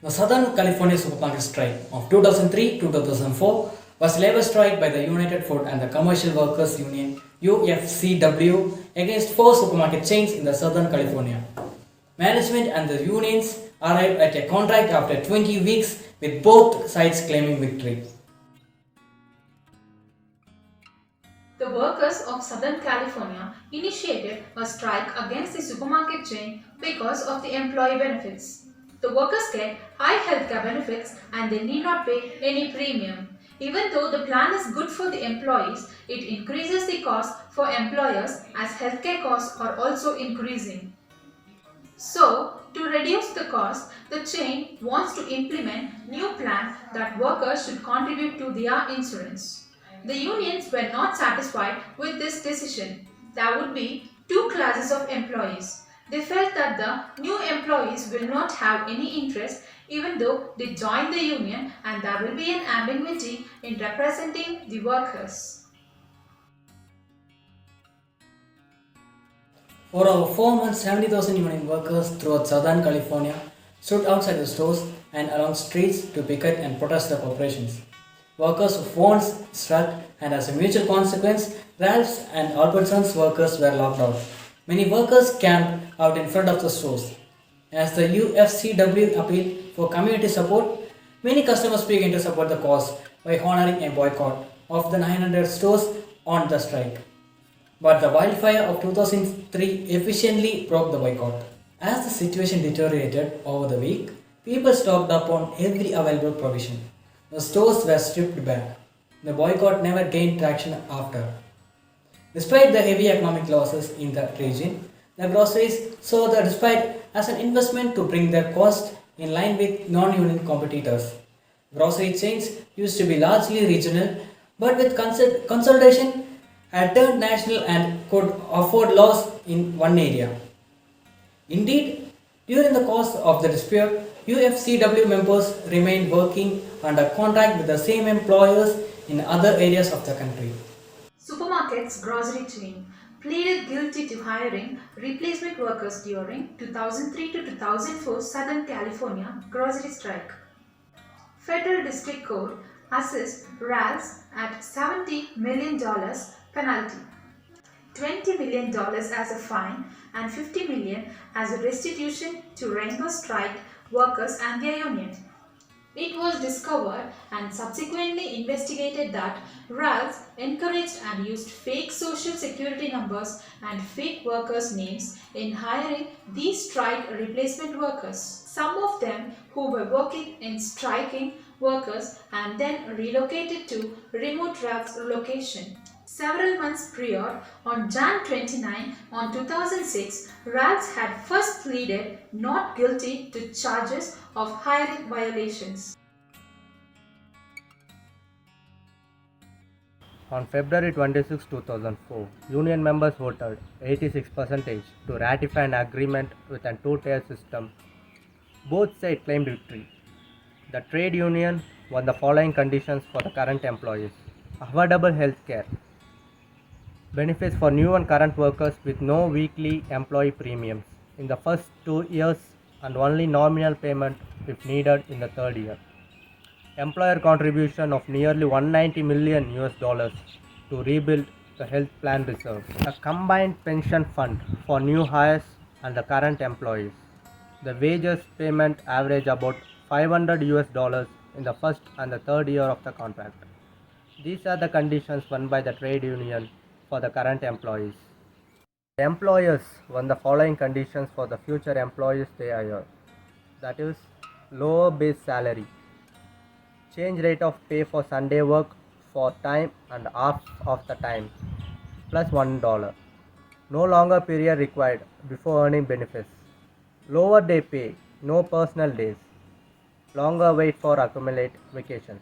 The Southern California supermarket strike of 2003-2004 was labor strike by the United Food and the Commercial Workers Union UFCW against four supermarket chains in the Southern California. Management and the unions arrived at a contract after 20 weeks with both sides claiming victory. The workers of Southern California initiated a strike against the supermarket chain because of the employee benefits. The workers get high healthcare benefits and they need not pay any premium. Even though the plan is good for the employees, it increases the cost for employers as healthcare costs are also increasing. So, to reduce the cost, the chain wants to implement new plan that workers should contribute to their insurance. The unions were not satisfied with this decision. There would be two classes of employees. They felt that the new employees will not have any interest even though they join the union, and there will be an ambiguity in representing the workers. For over 4 months, 70,000 union workers throughout Southern California stood outside the stores and along streets to picket and protest the corporations. Workers of once struck, and as a mutual consequence, Ralph's and Albertsons workers were locked out. Many workers camped out in front of the stores. As the UFCW appealed for community support, many customers began to support the cause by honoring a boycott of the 900 stores on the strike. But the wildfire of 2003 efficiently broke the boycott. As the situation deteriorated over the week, people stocked up on every available provision. The stores were stripped bare. The boycott never gained traction after. Despite the heavy economic losses in the region, the groceries saw the despite as an investment to bring their cost in line with non-union competitors. Grocery chains used to be largely regional, but with consolidation had turned national and could afford loss in one area. Indeed, during the course of the dispute, UFCW members remained working under contract with the same employers in other areas of the country. Supermarkets grocery chain pleaded guilty to hiring replacement workers during 2003 to 2004 Southern California grocery strike. Federal District Court assessed Ralphs at $70 million penalty, $20 million as a fine, and $50 million as a restitution to reimburse strike workers and their union. It was discovered and subsequently investigated that Ralphs encouraged and used fake social security numbers and fake workers' names in hiring these strike replacement workers. Some of them who were working in striking workers and then relocated to remote Ralphs location. Several months prior, on Jan 29, on 2006, Ralphs had first pleaded not guilty to charges of hiring violations. On February 26, 2004, union members voted 86% to ratify an agreement with a two-tier system. Both sides claimed victory. The trade union won the following conditions for the current employees: affordable health care, benefits for new and current workers with no weekly employee premiums in the first 2 years and only nominal payment if needed in the third year. Employer contribution of nearly 190 million US dollars to rebuild the health plan reserve. A combined pension fund for new hires and the current employees. The wages payment average about 500 US dollars in the first and the third year of the contract. These are the conditions won by the trade union for the current employees. The employers won the following conditions for the future employees they hire. That is, lower base salary, change rate of pay for Sunday work for time and half of the time, plus $1. No longer period required before earning benefits. Lower day pay, no personal days. Longer wait for accumulate vacations.